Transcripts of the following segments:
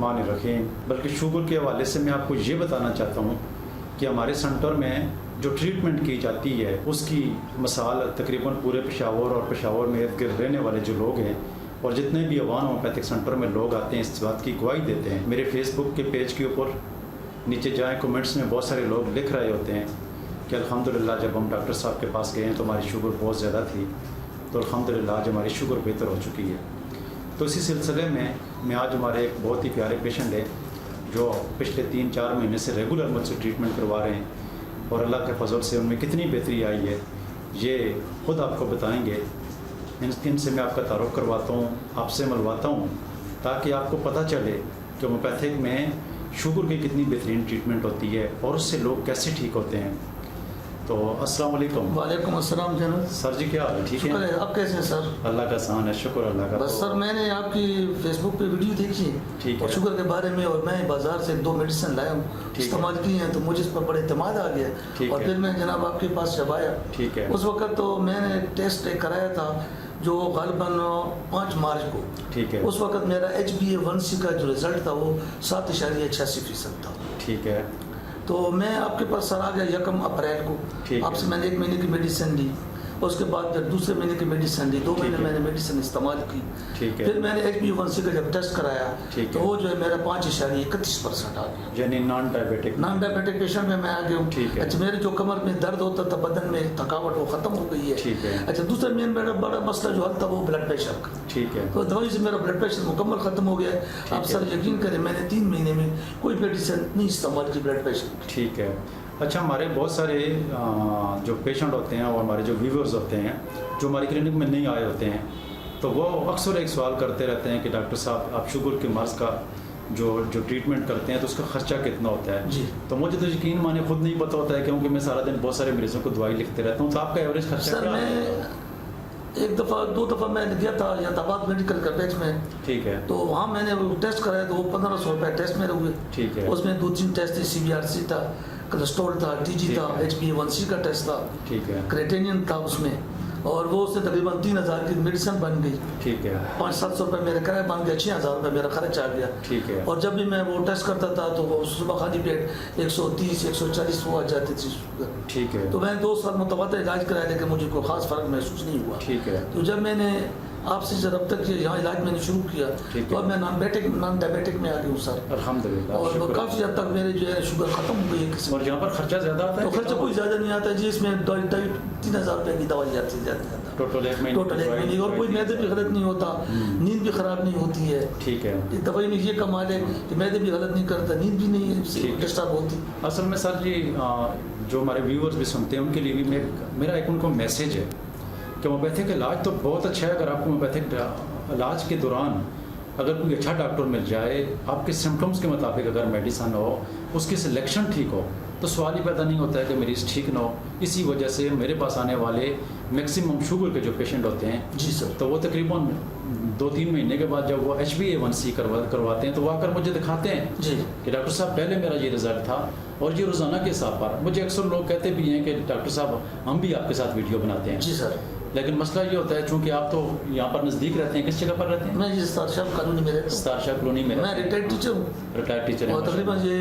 बिस्मिल्लाहिर्रहमानिर्रहीम। बल्कि शुगर के हवाले से मैं आपको ये बताना चाहता हूँ कि हमारे सेंटर में जो ट्रीटमेंट की जाती है उसकी मिसाल तकरीबन पूरे पेशावर और पेशावर में इर्द गिर्द रहने वाले जो लोग हैं और जितने भी अवान होम्योपैथिक सेंटर में लोग आते हैं इस बात की गवाही देते हैं। मेरे फेसबुक के पेज के ऊपर नीचे जाएँ, कमेंट्स में बहुत सारे लोग लिख रहे होते हैं कि अल्हम्दुलिल्लाह जब हम डॉक्टर साहब के पास गए हैं तो हमारी शुगर बहुत ज़्यादा थी, तो अल्हम्दुलिल्लाह आज हमारी शुगर बेहतर हो चुकी है। तो इसी सिलसिले में मैं आज हमारे एक बहुत ही प्यारे पेशेंट है जो पिछले 3-4 महीने से रेगुलर मुझसे ट्रीटमेंट करवा रहे हैं और अल्लाह के फजल से उनमें कितनी बेहतरी आई है ये खुद आपको बताएंगे। इनसे मैं आपका तारुफ करवाता हूँ, आपसे मिलवाता हूँ ताकि आपको पता चले कि होम्योपैथिक में शुगर की कितनी बेहतरीन ट्रीटमेंट होती है और उससे लोग कैसे ठीक होते हैं। तो अस्सलाम वालेकुम। वालेकुम अस्सलाम जनाब। सर जी क्या हाल है? ठीक है, आप कैसे हैं सर? अल्लाह का एहसान है, शुक्र अल्लाह का। बस सर मैंने आपकी फेसबुक पे वीडियो देखी ठीक और है। शुगर के बारे में, और मैं बाजार से 2 मेडिसिन लाया हूँ, इस्तेमाल की हैं, तो मुझे इस पर बड़े इत्मीनान आ गया और फिर मैं जनाब आपके पास जब आया ठीक है। उस वक्त तो मैंने टेस्ट कराया था जो गालिबन 5 मार्च को। ठीक है। उस वक्त मेरा HbA1c का जो रिजल्ट था वो 7.86% था। ठीक है। तो मैं आपके पास सर आ गया 1 अप्रैल को। आपसे मैंने 1 महीने की मेडिसिन ली, उसके बाद फिर दूसरे महीने की मेडिसिन ली, 2 महीने मैंने मेडिसिन इस्तेमाल की। ठीक है। फिर मैंने HbA1c का जब टेस्ट कराया तो वो जो है मेरा 5.31% आ गया, यानी नॉन डायबिटिक पेशेंट में मैं आ गया हूँ। ठीक है। अच्छा, मेरे जो कमर में दर्द होता था, बदन में थकावट, वो खत्म हो गई है। ठीक है। अच्छा, दूसरा मेन मेरा बड़ा मसला जो हल था वो ब्लड प्रेशर का। ठीक है। तो दवाई से मेरा ब्लड प्रेशर मुकम्मल खत्म हो गया है। आप सर यकीन करें मैंने 3 महीने में कोई मेडिसिन नहीं इस्तेमाल की ब्लड प्रेशर। ठीक है। अच्छा, हमारे बहुत सारे जो पेशेंट होते हैं और हमारे जो व्यूवर्स होते हैं जो हमारी क्लिनिक में नहीं आए होते हैं, तो वो अक्सर एक सवाल करते रहते हैं कि डॉक्टर साहब आप शुगर के मर्ज़ का जो ट्रीटमेंट करते हैं तो उसका खर्चा कितना होता है जी। तो मुझे तो यकीन माने खुद नहीं पता होता है क्योंकि मैं सारा दिन बहुत सारे मरीजों को दवाई लिखते रहता हूँ। तो आपका एवरेज खर्चा सर क्या मैं है? 1 दफ़ा 2 दफ़ा मैं गया था हैदराबाद मेडिकल कॉलेज में। ठीक है। तो वहाँ मैंने वो टेस्ट कराया तो वो 1500 रुपये टेस्ट मेरे हुए। ठीक है। उसमें 2-3 टेस्ट थे, CBRC था, कोलेस्ट्रॉल था, TG था, HbA1c का टेस्ट था, ठीक है। क्रेटेनियम था उसमें, और वो उससे तकरीबन 3000 की मेडिसिन बन गई। ठीक है। 500-700 रुपये मेरे किराया बन गया, 6000 रुपये मेरा खर्च आ गया। ठीक है। और जब भी मैं वो टेस्ट करता था तो वो सुबह खाली पेट 130-140 वो आ जाती थी शुगर। ठीक है। तो मैंने 2 साल मुतवातिर इलाज कराया लेकिन मुझे कोई खास फर्क महसूस नहीं हुआ। ठीक है। तो जब मैंने आपसे जब अब तक यहाँ इलाज मैंने शुरू किया तो अब मैं नॉन डायबिटिक में आ गई हूँ सर, अल्हम्दुलिल्लाह। और काफ़ी हद तक मेरे जो है शुगर खत्म हो गई है किसी। और यहाँ पर खर्चा ज़्यादा आता है? तो खर्चा कोई ज़्यादा नहीं आता जी, इसमें 2-3 हज़ार रुपये की दवाई जाती है ज़्यादा टोटल एक महीने, और कोई मैदे भी गलत नहीं होता, नींद भी ख़राब नहीं होती है। ठीक है। दवाई में ये कमाल है कि मैदे भी गलत नहीं करता, नींद भी नहीं डिस्टर्ब होती। असल में सर जी जो हमारे व्यूअर्स भी सुनते हैं उनके लिए भी मेरा एक उनको मैसेज है कि होम्योपैथिक इलाज तो बहुत अच्छा है। अगर आपको होम्योपैथिक इलाज के दौरान अगर कोई अच्छा डॉक्टर मिल जाए, आपके सिम्टम्स के मुताबिक अगर मेडिसिन हो, उसकी सिलेक्शन ठीक हो, तो सवाल ही पैदा नहीं होता है कि मरीज़ ठीक ना हो। इसी वजह से मेरे पास आने वाले मैक्सिमम शुगर के जो पेशेंट होते हैं जी सर, तो वो तकरीबन 2-3 महीने के बाद जब वो HbA1c करवाते हैं तो वो आकर मुझे दिखाते हैं जी कि डॉक्टर साहब पहले मेरा ये रिज़ल्ट था और ये रोज़ाना के हिसाब पर। मुझे अक्सर लोग कहते भी हैं कि डॉक्टर साहब हम भी आपके साथ वीडियो बनाते हैं। जी सर। लेकिन मसला ये होता है चूँकि आप तो यहाँ पर नज़दीक रहते हैं, किस जगह पर रहते हैं? मैं ये स्टारशाह कॉलोनी में रहता हूँ। स्टारशाह कॉलोनी में। मैं रिटायर्ड टीचर हूँ। रिटायर्ड टीचर हैं और तकरीबन ये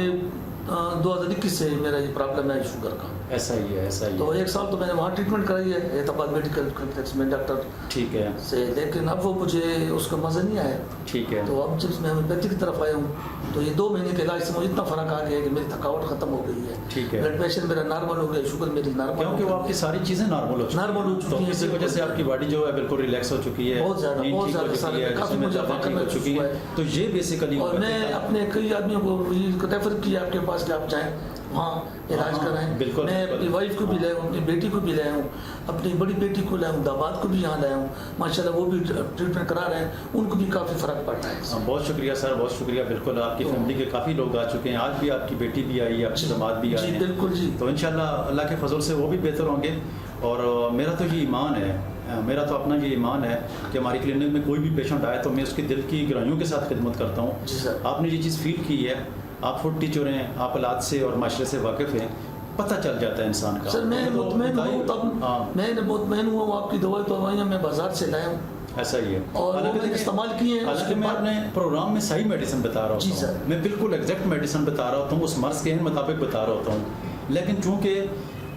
2021 से मेरा ये प्रॉब्लम है शुगर का। ऐसा ही है, ऐसा ही तो है। 1 साल तो मैंने वहाँ ट्रीटमेंट कराई है हैदराबाद मेडिकल कॉम्प्लेक्स में डॉक्टर ठीक है। से, लेकिन अब वो मुझे उसका मज़ा नहीं आया। ठीक है। तो अब जब मैं होम्योपैथी की तरफ आया हूँ तो ये 2 महीने के इलाज से मुझे इतना फ़र्क आ गया है कि मेरी थकावट खत्म हो गई है। ठीक है। ब्लड प्रेशर मेरा नॉर्मल हो गया, शुगर मेरी नॉर्मल, क्योंकि वो आपकी सारी चीज़ें नॉर्मल हो चुकी हैं। इसी वजह से आपकी बॉडी जो है बिल्कुल रिलैक्स हो चुकी है, बहुत ज़्यादा काफ़ी मुझे ठीक हो चुकी है। तो ये बेसिकली और मैं अपने कई आदमियों को रेफर किया आपके पास कि आप जाएँ वहाँ इलाज कराएं। बिल्कुल। मैं अपनी वाइफ को भी लाया हूँ, अपनी बेटी को भी लाया हूँ, अपनी बड़ी बेटी को लाया हूँ, दामाद को भी यहाँ लाया हूँ, माशाल्लाह वो भी ट्रीटमेंट करा रहे हैं, उनको भी काफ़ी फ़र्क पड़ रहा है। बहुत शुक्रिया सर, बहुत शुक्रिया। बिल्कुल आपकी फैमिली के काफ़ी लोग आ चुके हैं, आज भी आपकी बेटी भी आई है, आपके दामाद भी आए हैं। बिल्कुल जी। तो इंशाल्लाह अल्लाह के फजल से वो भी बेहतर होंगे। और मेरा तो ये ईमान है, मेरा तो अपना ये ईमान है कि हमारी क्लिनिक में कोई भी पेशेंट आए तो मैं उसके दिल की गहराइयों के साथ खिदमत करता हूँ। जी सर। आपने ये चीज़ फील की है, आप फूड टीचर हैं, आप इलाज से और माशरे से वाकिफ़ हैं, पता चल जाता है इंसान का। सर मैं मुतमईन हूँ, तब हाँ। मैं मुतमईन हुआ आपकी दवाई तो दवाइयाँ मैं बाज़ार से लाया हूँ। ऐसा ही है। और वो हालांकि मैंने इस्तेमाल किए हैं। हालांकि मैं अपने प्रोग्राम में सही मेडिसिन बता रहा जी होता सर। हूँ, मैं बिल्कुल एग्जैक्ट मेडिसिन बता रहा होता हूँ, उस मर्ज के मुताबिक बता रहा होता हूँ, लेकिन चूंकि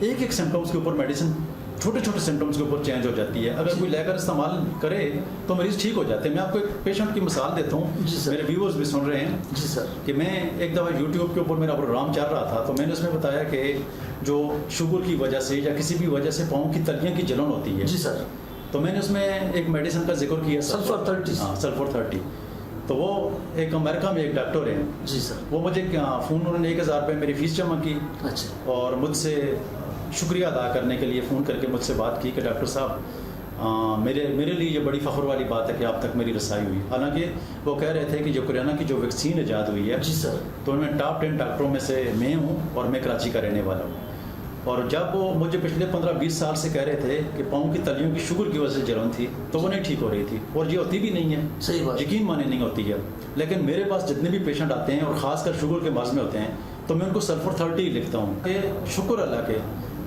एक एक सिम्टम्स के ऊपर मेडिसिन छोटे छोटे सिम्टम्स के ऊपर चेंज हो जाती है। अगर कोई लेकर इस्तेमाल करे तो मरीज ठीक हो जाते हैं। मैं आपको एक पेशेंट की मिसाल देता हूँ, जी सर। मेरे व्यूअर्स भी सुन रहे हैं जी सर। कि मैं एक दफ़ा यूट्यूब के ऊपर मेरा प्रोग्राम चल रहा था, तो मैंने उसमें बताया कि जो शुगर की वजह से या किसी भी वजह से पाँव की तलियों की जलन होती है, जी सर। तो मैंने उसमें एक मेडिसिन का जिक्र किया, सल्फर 30। हाँ, सल्फर 30। तो वो एक अमेरिका में एक डॉक्टर हैं, जी सर। वो मुझे फ़ोन, उन्होंने 1000 रुपये मेरी फ़ीस जमा की अच्छा। और मुझसे शुक्रिया अदा करने के लिए फ़ोन करके मुझसे बात की कि डॉक्टर साहब मेरे लिए ये बड़ी फ़ख्र वाली बात है कि आप तक मेरी रसाई हुई। हालांकि वो कह रहे थे कि जो कोरोना की जो वैक्सीन ईजाद हुई है, जी सर। तो उनमें टॉप 10 डॉक्टरों में से मैं हूँ और मैं कराची का रहने वाला हूँ। और जब वो मुझे पिछले 15-20 साल से कह रहे थे कि पाँव की तलियों की शुगर की वजह से जलन थी, तो वो नहीं ठीक हो रही थी, और ये होती भी नहीं है, सही बात। यकीन माने नहीं होती है। लेकिन मेरे पास जितने भी पेशेंट आते हैं और ख़ासकर शुगर के मर्ज में होते हैं, तो मैं उनको सल्फर 30 लिखता हूँ। ये शुक्र अल्लाह के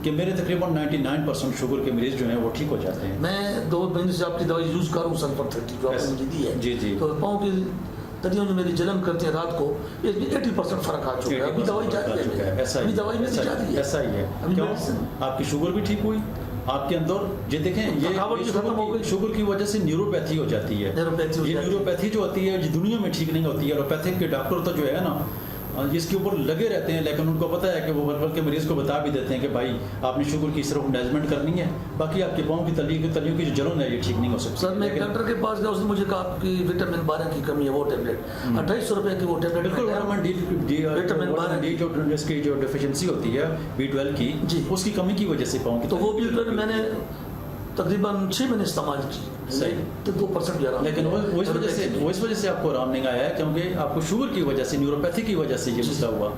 कि मेरे तकरीबन 99% शुगर के मरीज जो हैं वो ठीक हो जाते हैं। मैं 2 महीने से आपकी दवाई यूज़ कर रहा हूँ, सल्फर 30 जो आपने मुझे दी है। जी जी। तो पाँव की तलियों जो मेरी जलन करती है रात को, इसमें 80% फर्क आ चुका है। अभी दवाई जारी है, ऐसा अभी ही दवाई मेरी जारी है। ऐसा ही है। अभी क्यों? medicine- आपकी शुगर भी ठीक हुई, आपके अंदर ये देखें, ये थकावट भी खत्म हो गई। शुगर की वजह से न्यूरोपैथी हो जाती है। न्यूरोपैथी हो ये जाती है। न्यूरोपैथी जो होती है, ये दुनिया में ठीक नहीं होती है। एलोपैथिक के डॉक्टर तो जो है ना, इसके ऊपर लगे रहते हैं, लेकिन उनको पता है कि वो बल्कि मरीज को बता भी देते हैं कि भाई आपने शुगर की सिर्फ मैनेजमेंट करनी है, बाकी आपके पाँव की तलियों की जो जलन है ये ठीक नहीं हो सकती। सर, मैं एक डॉक्टर के पास गया, उसने मुझे कहा आपकी विटामिन 12 की कमी है, वो टेबलेट 2800 रुपये की, वो टेबलेट बिल्कुल विटामिन डी जो इसकी जो डिफिशिएंसी होती है B12 की, जी। उसकी कमी की वजह से पाँव की तो वो भी मैंने तकरीबन 6 महीने इस्तेमाल की, सही। तो 2% भी आराम। लेकिन वो इस वजह से आपको आराम नहीं आया है, क्योंकि आपको शुगर की वजह से, न्यूरोपैथी की वजह से ये मसला हुआ।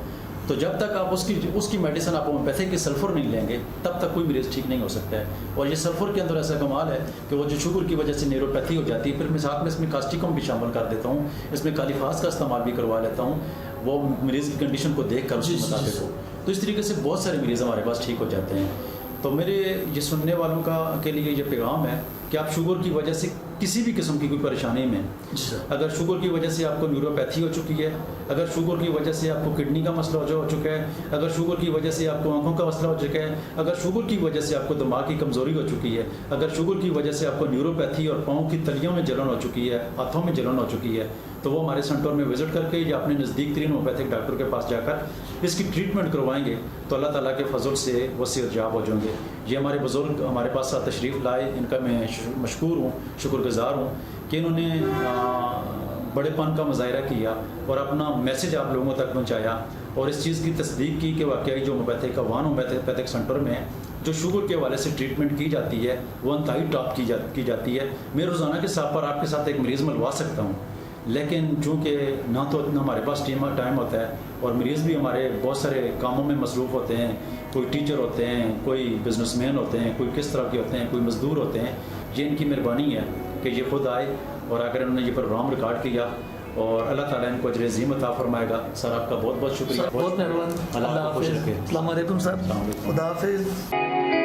तो जब तक आप उसकी मेडिसिन आप होम्योपैथी की सल्फर नहीं लेंगे, तब तक कोई मरीज ठीक नहीं हो सकता है। और ये सल्फर के अंदर ऐसा कमाल है कि वो जो शुगर की वजह से न्यूरोपैथी हो जाती है, फिर मैं साथ में इसमें कास्टिकम भी शामिल कर देता हूँ, इसमें कालीफास का इस्तेमाल भी करवा लेता हूँ, वो मरीज की कंडीशन को देख कर उसके मुताबिक हो। तो इस तरीके से बहुत सारे मरीज़ हमारे पास ठीक हो जाते हैं। तो मेरे ये सुनने वालों के लिए ये पैगाम है कि आप शुगर की वजह से किसी भी किस्म की कोई परेशानी में, अगर शुगर की वजह से आपको न्यूरोपैथी हो चुकी है, अगर शुगर की वजह से आपको किडनी का मसला हो चुका है, अगर शुगर की वजह से आपको आंखों का मसला हो चुका है, अगर शुगर की वजह से आपको दिमाग की कमज़ोरी हो चुकी है, अगर शुगर की वजह से आपको न्यूरोपैथी और पाँव की तलियों में जलन हो चुकी है, हाथों में जलन हो चुकी है, तो वो हमारे सेंटर में विज़िट करके या अपने नज़दीक तरीन होम्योपैथिक डॉक्टर के पास जाकर इसकी ट्रीटमेंट करवाएंगे, तो अल्लाह ताला के फजल से वो सेहतयाब हो जाएंगे। ये हमारे बुज़ुर्ग हमारे पास तशरीफ़ लाए, इनका मैं मशकूर हूँ, शुक्रगुज़ार हूँ कि इन्होंने बड़ेपन का मुजाहरा किया और अपना मैसेज आप लोगों तक पहुँचाया और इस चीज़ की तस्दीक की कि वाकई जो होम्योपैथिक का होम्योपैथिक सेंटर में जो शुगर के हवाले से ट्रीटमेंट की जाती है वो इंतहाई टॉप की जाती है। मैं रोज़ाना के साथ पर आपके साथ एक मरीज़ मिलवा सकता हूँ, लेकिन चूँकि ना तो इतना हमारे पास टाइम होता है और मरीज़ भी हमारे बहुत सारे कामों में मसरूफ़ होते हैं, कोई टीचर होते हैं, कोई बिजनेसमैन होते हैं, कोई किस तरह के होते हैं, कोई मज़दूर होते हैं। ये इनकी मेहरबानी है कि ये खुद आए और आकर इन्होंने ये प्रोग्राम रिकॉर्ड किया और अल्लाह ताला इनको अजर अज़ीम अता फरमाएगा। सर आपका बहुत बहुत शुक्रिया, बहुत मेहरबान। अल्लाह आपको खुश रखे। अस्सलाम वालेकुम सर, खुदा हाफिज़।